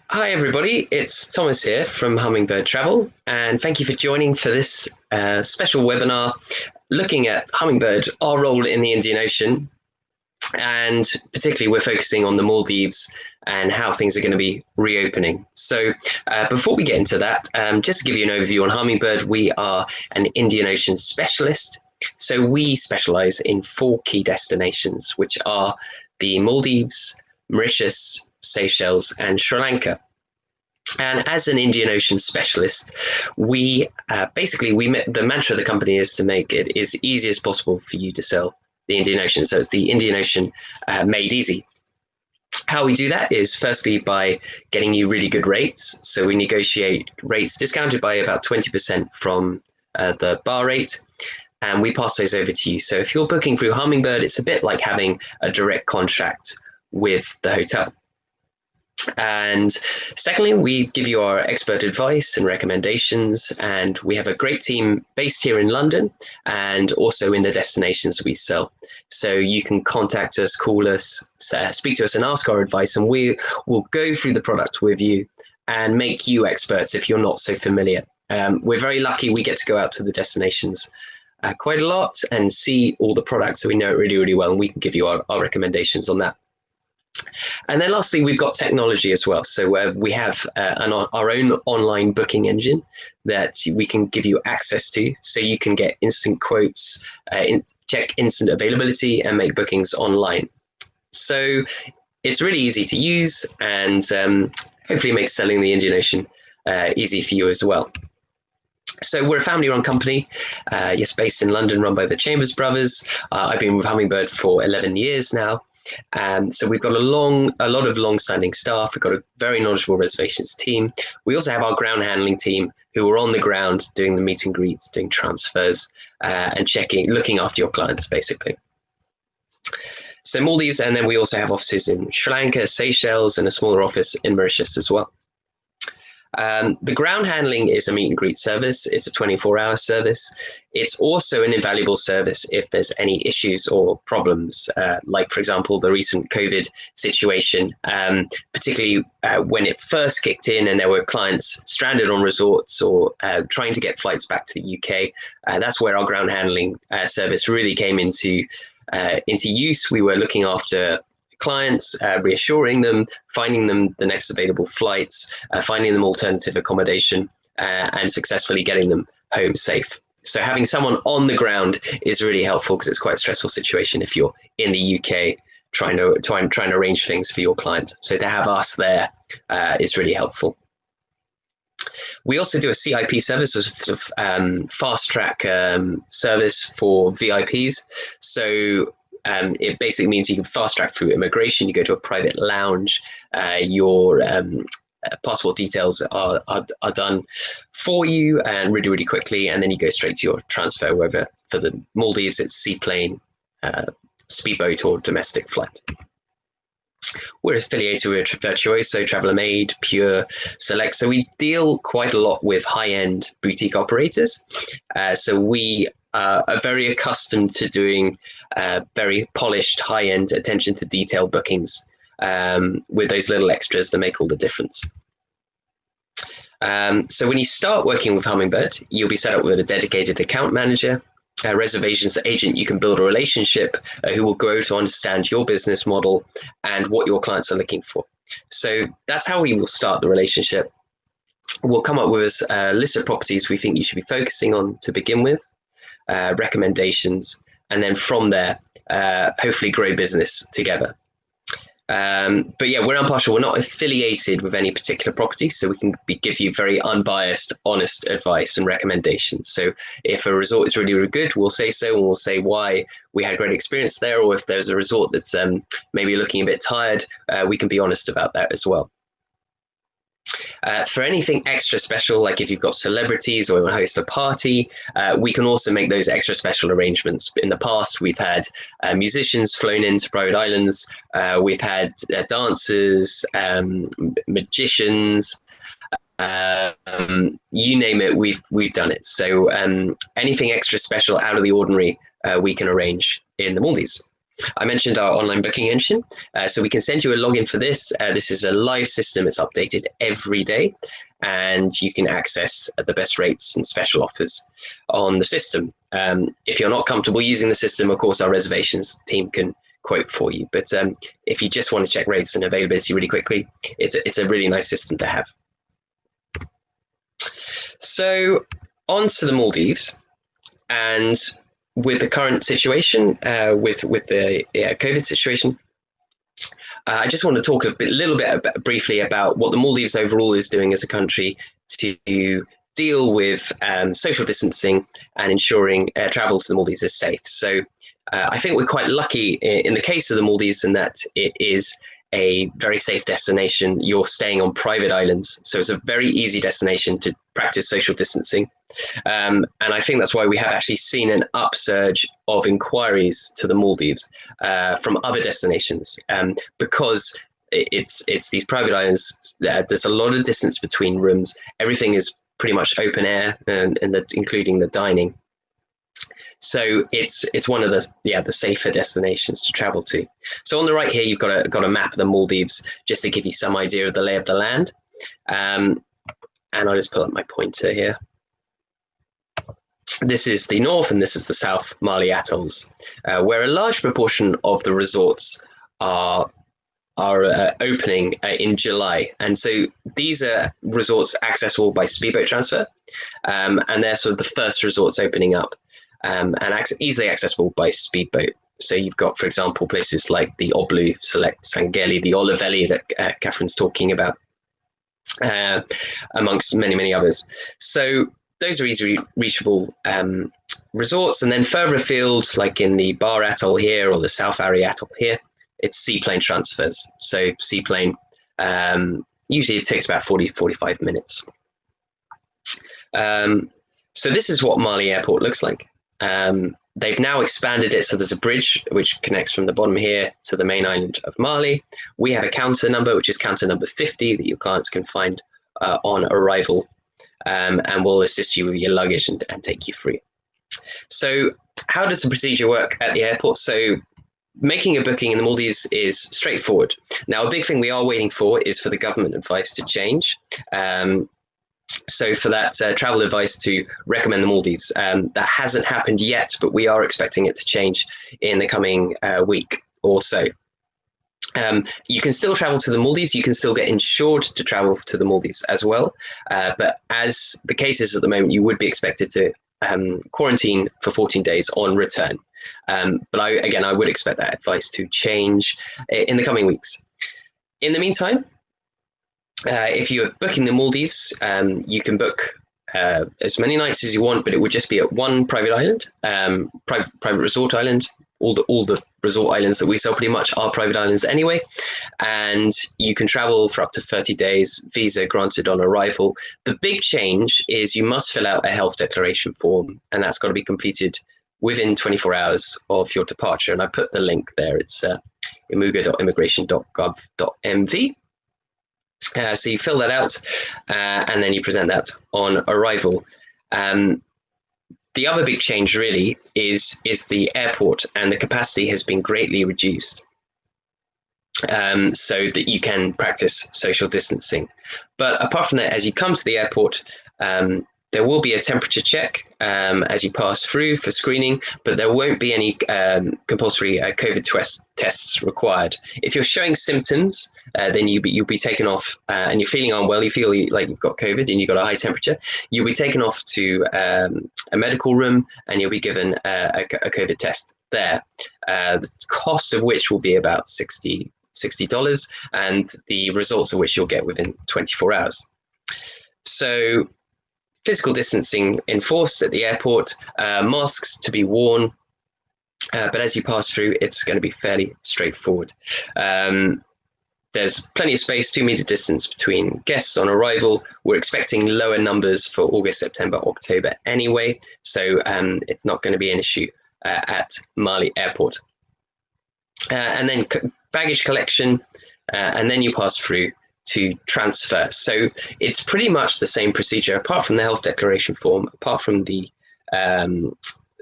Hi, everybody. It's Thomas here from Hummingbird Travel, and thank you for joining for this special webinar looking at Hummingbird, our role in the Indian Ocean, and particularly we're focusing on the Maldives and how things are going to be reopening. So, before we get into that, just to give you an overview on Hummingbird, we are an Indian Ocean specialist. So, we specialize in four key destinations, which are the Maldives, Mauritius, Seychelles, and Sri Lanka. And as an Indian Ocean specialist, we the mantra of the company is to make it as easy as possible for you to sell the Indian Ocean. So it's the Indian Ocean made easy. How we do that is firstly by getting you really good rates. So we negotiate rates discounted by about 20% from the bar rate, and we pass those over to you. So if you're booking through Hummingbird, it's a bit like having a direct contract with the hotel. And secondly, we give you our expert advice and recommendations, and we have a great team based here in London and also in the destinations we sell. So you can contact us, call us, speak to us, and ask our advice, and we will go through the product with you and make you experts if you're not so familiar. We're very lucky we get to go out to the destinations quite a lot and see all the products, so we know it really, really well, and we can give you our recommendations on that. And then lastly, we've got technology as well. So we have our own online booking engine that we can give you access to. So you can get instant quotes, check instant availability, and make bookings online. So it's really easy to use, and hopefully makes selling the Indian Ocean easy for you as well. So we're a family-run company, yes, based in London, run by the Chambers brothers. I've been with Hummingbird for 11 years now. So we've got a lot of long-standing staff. We've got a very knowledgeable reservations team. We also have our ground handling team who are on the ground doing the meet and greets, doing transfers, and looking after your clients, basically. So Maldives, and then we also have offices in Sri Lanka, Seychelles, and a smaller office in Mauritius as well. The ground handling is a meet and greet service. It's a 24-hour service. It's also an invaluable service if there's any issues or problems, like, for example, the recent COVID situation, particularly when it first kicked in and there were clients stranded on resorts or trying to get flights back to the UK. That's where our ground handling service really came into use. We were looking after clients, reassuring them, finding them the next available flights, finding them alternative accommodation, and successfully getting them home safe. So having someone on the ground is really helpful because it's quite a stressful situation if you're in the UK trying to arrange things for your client. So to have us there is really helpful. We also do a CIP service, a sort of fast track service for VIPs. So it basically means you can fast track through immigration. You go to a private lounge. Your passport details are done for you and really, really quickly. And then you go straight to your transfer, whether for the Maldives, it's seaplane, speedboat, or domestic flight. We're affiliated with Virtuoso, Traveller Made, Pure, Select. So we deal quite a lot with high-end boutique operators. So we are very accustomed to doing very polished, high-end, attention to detail bookings with those little extras that make all the difference. So when you start working with Hummingbird, you'll be set up with a dedicated account manager, a reservations agent. You can build a relationship who will grow to understand your business model and what your clients are looking for. So that's how we will start the relationship. We'll come up with a list of properties we think you should be focusing on to begin with, recommendations, and then from there, hopefully grow business together. But yeah, we're impartial. We're not affiliated with any particular property, so we can give you very unbiased, honest advice and recommendations. So if a resort is really, really good, we'll say so, and we'll say why we had a great experience there. Or if there's a resort that's maybe looking a bit tired, we can be honest about that as well. For anything extra special, like if you've got celebrities or you want to host a party, we can also make those extra special arrangements. In the past, we've had musicians flown into private islands. We've had dancers, magicians, you name it, we've done it. So anything extra special out of the ordinary, we can arrange in the Maldives. I mentioned our online booking engine. So we can send you a login for this. This is a live system. It's updated every day, and you can access the best rates and special offers on the system. If you're not comfortable using the system, of course, our reservations team can quote for you. But if you just want to check rates and availability really quickly, it's a really nice system to have. So on to the Maldives, and with the current situation, with the COVID situation, I just want to talk little bit briefly about what the Maldives overall is doing as a country to deal with social distancing and ensuring travel to the Maldives is safe. So I think we're quite lucky in the case of the Maldives in that it is a very safe destination. You're staying on private islands, so it's a very easy destination to practice social distancing. And I think that's why we have actually seen an upsurge of inquiries to the Maldives from other destinations, because it's these private islands. There's a lot of distance between rooms. Everything is pretty much open air, and including the dining. So it's one of the safer destinations to travel to. So on the right here, you've got a map of the Maldives just to give you some idea of the lay of the land. And I'll just pull up my pointer here. This is the north and this is the south Mali atolls, where a large proportion of the resorts are opening in July. And so these are resorts accessible by speedboat transfer, and they're sort of the first resorts opening up, and easily accessible by speedboat. So you've got, for example, places like the Oblu, Sangeli, the Olivelli that Catherine's talking about, amongst many, many others. So those are easily reachable resorts. And then further afield, like in the Bar Atoll here or the South Ari Atoll here, it's seaplane transfers. So seaplane, usually it takes about 45 minutes. So this is what Mali Airport looks like. They've now expanded it, so there's a bridge which connects from the bottom here to the main island of Mali. We have a counter number, which is counter number 50, that your clients can find on arrival, and we'll assist you with your luggage and take you through. So how does the procedure work at the airport? So making a booking in the Maldives is straightforward. Now, a big thing we are waiting for is for the government advice to change. So for that travel advice to recommend the Maldives, that hasn't happened yet, but we are expecting it to change in the coming week or so. You can still travel to the Maldives. You can still get insured to travel to the Maldives as well. But as the case is at the moment, you would be expected to quarantine for 14 days on return. But I would expect that advice to change in the coming weeks. In the meantime, if you're booking the Maldives, you can book as many nights as you want, but it would just be at one private island, private resort island. All the resort islands that we sell pretty much are private islands anyway, and you can travel for up to 30 days, visa granted on arrival. The big change is you must fill out a health declaration form, and that's got to be completed within 24 hours of your departure. And I put the link there. It's imuga.immigration.gov.mv. So you fill that out, and then you present that on arrival. The other big change really is the airport, and the capacity has been greatly reduced, so that you can practice social distancing. But apart from that, as you come to the airport, there will be a temperature check as you pass through for screening, but there won't be any compulsory COVID tests required. If you're showing symptoms, then you'll be taken off, and you're feeling unwell, you feel like you've got COVID and you've got a high temperature, you'll be taken off to a medical room, and you'll be given a COVID test there, the cost of which will be about $60, and the results of which you'll get within 24 hours. So physical distancing enforced at the airport, masks to be worn, but as you pass through, it's going to be fairly straightforward. There's plenty of space, 2-meter distance between guests on arrival. We're expecting lower numbers for August, September, October anyway, so it's not going to be an issue at Mali Airport. And then baggage collection, and then you pass through to transfer. So it's pretty much the same procedure, apart from the health declaration form, apart from the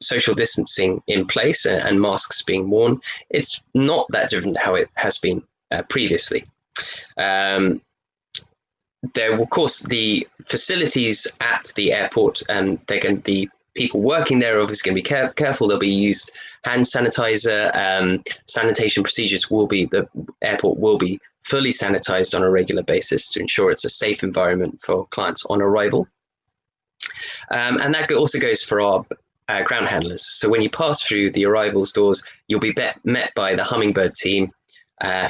social distancing in place and masks being worn, it's not that different how it has been previously. There, of course, the facilities at the airport, they're going to be people working there are obviously going to be careful. They'll be used hand sanitizer. Sanitation procedures will be, the airport will be fully sanitized on a regular basis to ensure it's a safe environment for clients on arrival. And that also goes for our ground handlers. So when you pass through the arrivals doors, you'll be met by the Hummingbird team,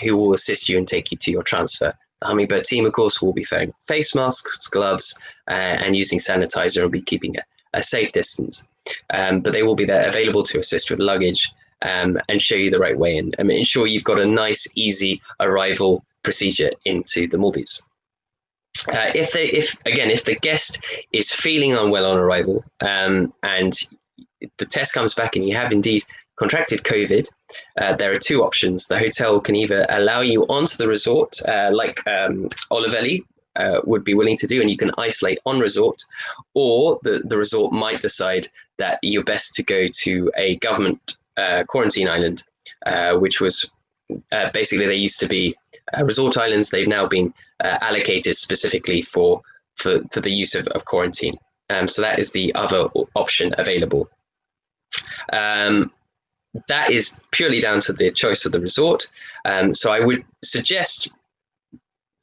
who will assist you and take you to your transfer. The Hummingbird team, of course, will be wearing face masks, gloves, and using sanitizer and be keeping a safe distance. But they will be there available to assist with luggage and show you the right way and ensure you've got a nice, easy arrival procedure into the Maldives. If the guest is feeling unwell on arrival and the test comes back and you have indeed contracted COVID, there are two options. The hotel can either allow you onto the resort, like Olivelli would be willing to do, and you can isolate on resort, or the resort might decide that you're best to go to a government quarantine island, which was basically, they used to be resort islands. They've now been allocated specifically for the use of quarantine. So that is the other option available. That is purely down to the choice of the resort. So I would suggest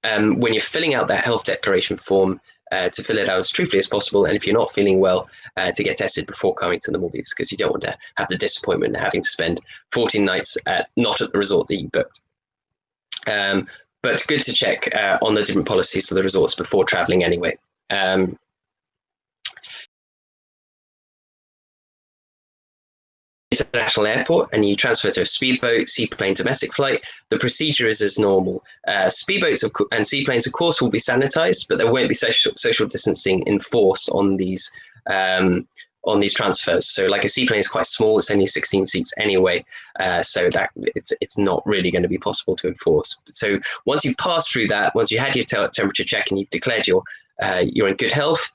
when you're filling out that health declaration form to fill it out as truthfully as possible. And if you're not feeling well, to get tested before coming to the Maldives, because you don't want to have the disappointment of having to spend 14 nights not at the resort that you booked. But good to check on the different policies of the resorts before traveling anyway. International airport and you transfer to a speedboat, seaplane, domestic flight, the procedure is as normal. Speedboats and seaplanes, of course, will be sanitized, but there won't be social distancing enforced on these transfers. So like a seaplane is quite small, it's only 16 seats anyway, so that it's not really going to be possible to enforce. So once you pass through that, once you had your temperature check and you've declared you're in good health,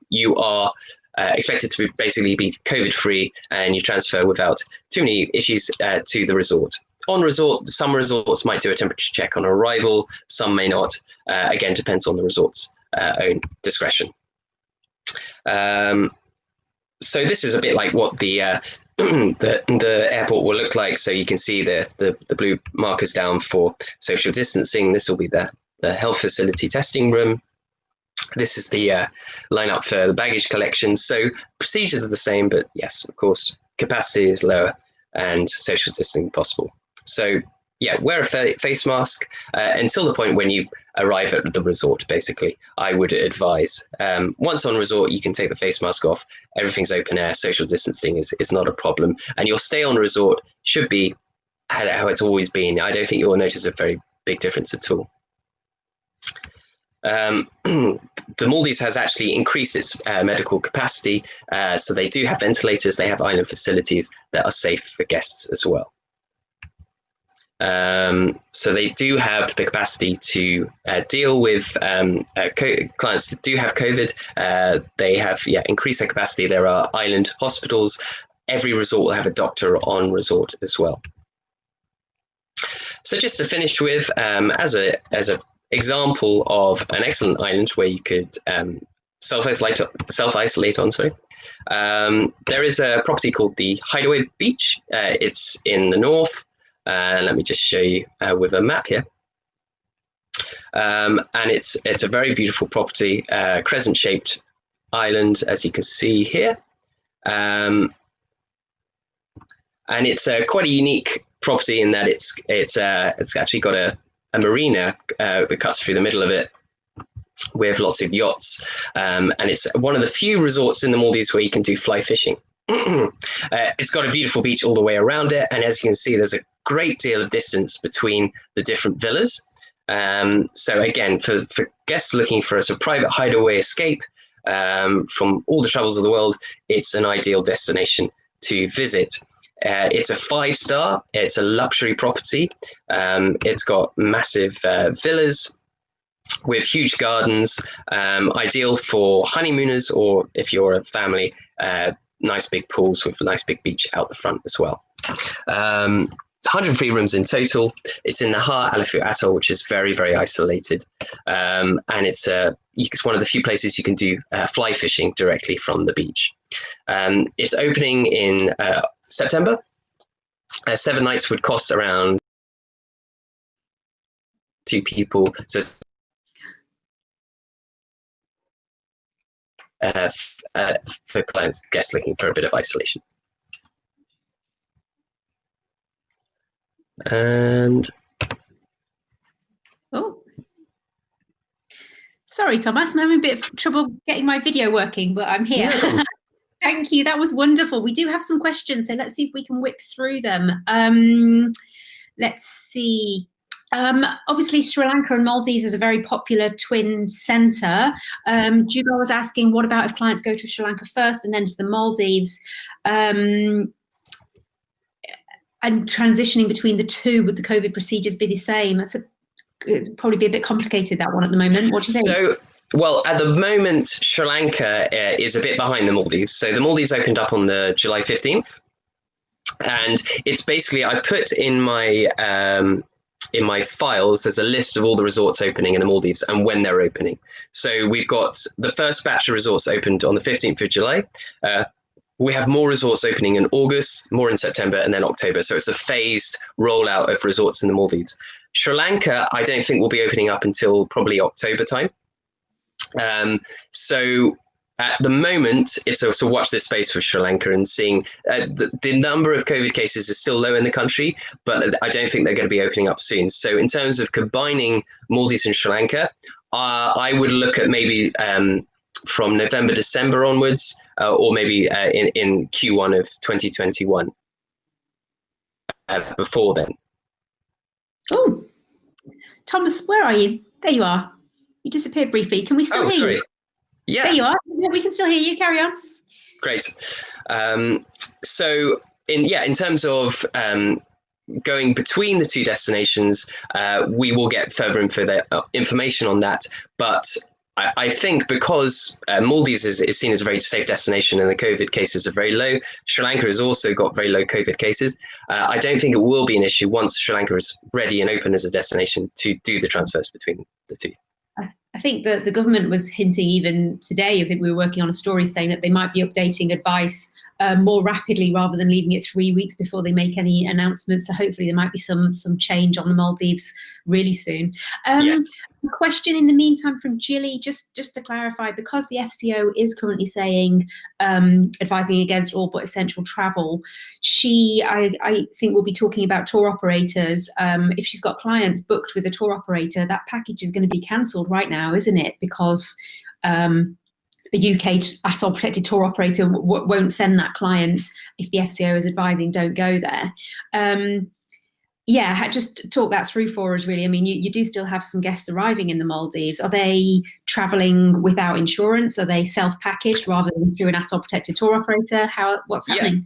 you are expected to basically be COVID-free, and you transfer without too many issues to the resort. On resort, some resorts might do a temperature check on arrival, some may not. Again, depends on the resort's own discretion. So this is a bit like what the airport will look like. So you can see the blue markers down for social distancing. This will be the health facility testing room. This is the lineup for the baggage collection. So procedures are the same, but yes, of course, capacity is lower and social distancing possible. So yeah, wear a face mask until the point when you arrive at the resort, basically, I would advise. Once on resort, you can take the face mask off. Everything's open air. Social distancing is not a problem. And your stay on resort should be how it's always been. I don't think you'll notice a very big difference at all. The Maldives has actually increased its medical capacity, so they do have ventilators, they have island facilities that are safe for guests as well. So they do have the capacity to deal with clients that do have COVID. They have increased their capacity. There are island hospitals. Every resort will have a doctor on resort as well. So just to finish with, as a example of an excellent island where you could self-isolate on. There is a property called the Hideaway Beach. It's in the north. Let me just show you with a map here. And it's a very beautiful property, crescent-shaped island, as you can see here. And it's quite a unique property in that it's actually got a marina that cuts through the middle of it with lots of yachts, and it's one of the few resorts in the Maldives where you can do fly fishing. It's got a beautiful beach all the way around it, and as you can see, there's a great deal of distance between the different villas. So again, for guests looking for a sort of private hideaway escape from all the troubles of the world, it's an ideal destination to visit. It's a 5-star. It's a luxury property. It's got massive villas with huge gardens, ideal for honeymooners, or if you're a family, nice big pools with a nice big beach out the front as well. 103 rooms in total. It's in the Ha Alafu Atoll, which is very, very isolated. And it's one of the few places you can do fly fishing directly from the beach. It's opening in September. 7 nights would cost around 2 people. So for guests looking for a bit of isolation. And sorry, Thomas, I'm having a bit of trouble getting my video working, but I'm here. No. Thank you. That was wonderful. We do have some questions, so let's see if we can whip through them. Let's see. Obviously, Sri Lanka and Maldives is a very popular twin centre. Jugo was asking, what about if clients go to Sri Lanka first and then to the Maldives? And transitioning between the two, would the COVID procedures be the same? It's probably be a bit complicated, that one, at the moment. What do you think? So, well, at the moment, Sri Lanka is a bit behind the Maldives. So the Maldives opened up on the July 15th. And it's basically, I put in my files, there's a list of all the resorts opening in the Maldives and when they're opening. So we've got the first batch of resorts opened on the 15th of July. We have more resorts opening in August, more in September, and then October. So it's a phased rollout of resorts in the Maldives. Sri Lanka, I don't think will be opening up until probably October time. So at the moment, it's also watch this space for Sri Lanka and seeing the number of COVID cases is still low in the country, but I don't think they're going to be opening up soon. So in terms of combining Maldives and Sri Lanka, I would look at maybe from November, December onwards, or maybe in Q1 of 2021. Before then. Oh, Thomas, where are you? There you are. You disappeared briefly. Can we still hear you? Yeah. There you are. Yeah, we can still hear you. Carry on. Great. So in terms of going between the two destinations, we will get further information on that. But I think because Maldives is seen as a very safe destination and the COVID cases are very low, Sri Lanka has also got very low COVID cases. I don't think it will be an issue once Sri Lanka is ready and open as a destination to do the transfers between the two. I think that the government was hinting even today, I think we were working on a story saying that they might be updating advice more rapidly rather than leaving it 3 weeks before they make any announcements. So hopefully there might be some change on the Maldives really soon. Yes. A question in the meantime from Jilly, just to clarify, because the FCO is currently saying advising against all but essential travel, I think we'll be talking about tour operators. If she's got clients booked with a tour operator, that package is going to be cancelled right now, isn't it? Because a UK atoll protected tour operator won't send that client if the FCO is advising don't go there. Just talk that through for us, really. I mean, you do still have some guests arriving in the Maldives. Are they traveling without insurance? Are they self-packaged rather than through an atoll protected tour operator? What's happening?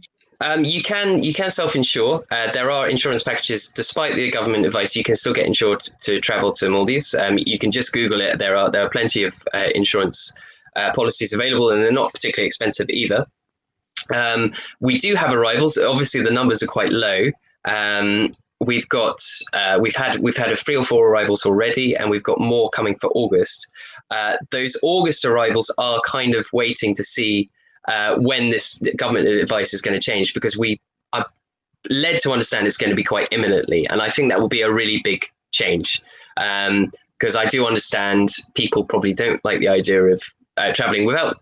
You can self-insure. There are insurance packages. Despite the government advice, you can still get insured to travel to Maldives. You can just Google it. There are plenty of insurance policies available, and they're not particularly expensive either. We do have arrivals. Obviously, the numbers are quite low. We've had 3 or 4 arrivals already, and we've got more coming for August. Those August arrivals are kind of waiting to see when this government advice is going to change, because we are led to understand it's going to be quite imminently, and I think that will be a really big change, because I do understand people probably don't like the idea of traveling without.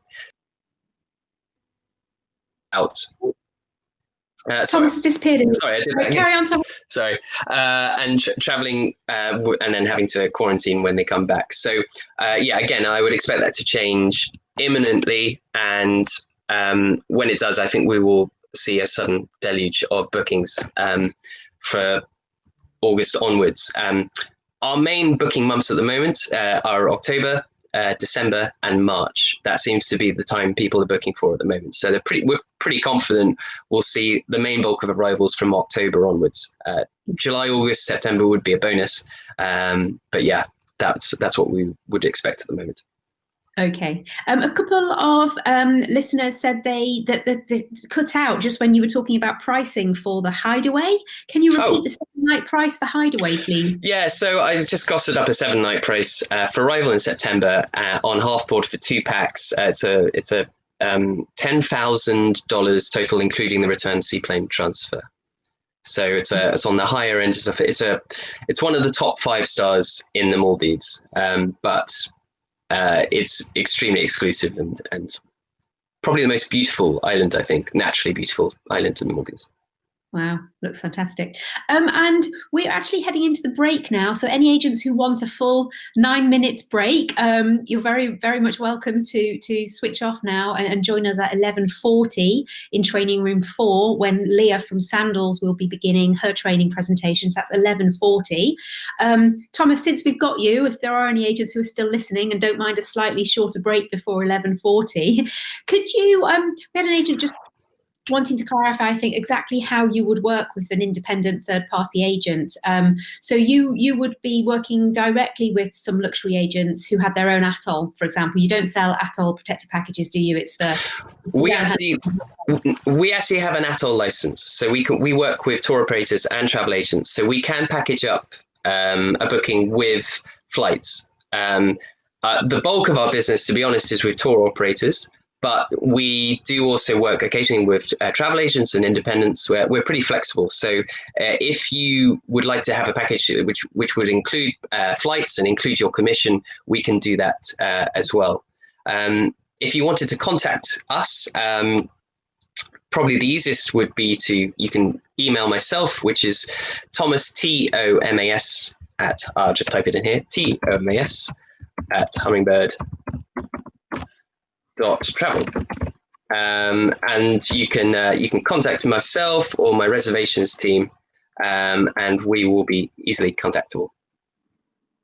Thomas has disappeared. Sorry, I did that. Carry on, Thomas. Sorry, and traveling and then having to quarantine when they come back. So again, I would expect that to change imminently, and when it does, I think we will see a sudden deluge of bookings for August onwards. Our main booking months at the moment are October, December and March. That seems to be the time people are booking for at the moment. So we're pretty confident we'll see the main bulk of arrivals from October onwards. July, August, September would be a bonus. But yeah, that's what we would expect at the moment. Okay. A couple of listeners said they cut out just when you were talking about pricing for the Hideaway. Can you repeat Oh, the 7 night price for Hideaway, please? yeah. So I just costed up a 7 night price for arrival in September on half board for 2 packs. It's a $10,000 total, including the return seaplane transfer. So it's on the higher end. It's one of the top 5 stars in the Maldives, but it's extremely exclusive and probably the most beautiful island, I think, naturally beautiful island in the Maldives. Wow, looks fantastic. And we're actually heading into the break now. So any agents who want a full 9 minutes break, you're very, very much welcome to switch off now and join us at 11:40 in training room 4 when Leah from Sandals will be beginning her training presentation. So that's 11:40. Thomas, since we've got you, if there are any agents who are still listening and don't mind a slightly shorter break before 11:40, could you, we had an agent just wanting to clarify, I think, exactly how you would work with an independent third-party agent. So you would be working directly with some luxury agents who had their own atoll, for example. You don't sell atoll protected packages, do you? It's the We actually have an atoll license, so we work with tour operators and travel agents, so we can package up a booking with flights. The bulk of our business, to be honest, is with tour operators. But we do also work occasionally with travel agents and independents where we're pretty flexible. So if you would like to have a package which would include flights and include your commission, we can do that as well. If you wanted to contact us, probably the easiest would be you can email myself, which is Thomas, TOMAS, I'll just type it in here, TOMAS at Hummingbird travel, and you can contact myself or my reservations team, and we will be easily contactable.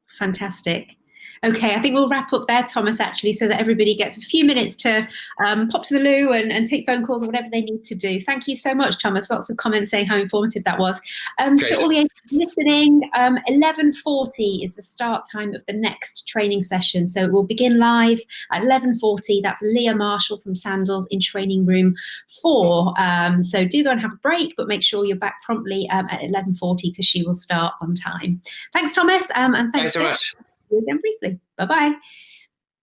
Fantastic. Okay, I think we'll wrap up there, Thomas, actually, so that everybody gets a few minutes to pop to the loo and take phone calls or whatever they need to do. Thank you so much, Thomas. Lots of comments saying how informative that was. To all the agents listening, 11:40 is the start time of the next training session. So we'll begin live at 11:40. That's Leah Marshall from Sandals in training room 4. So do go and have a break, but make sure you're back promptly at 11:40 because she will start on time. Thanks, Thomas, and thanks so much. Again briefly. Bye-bye.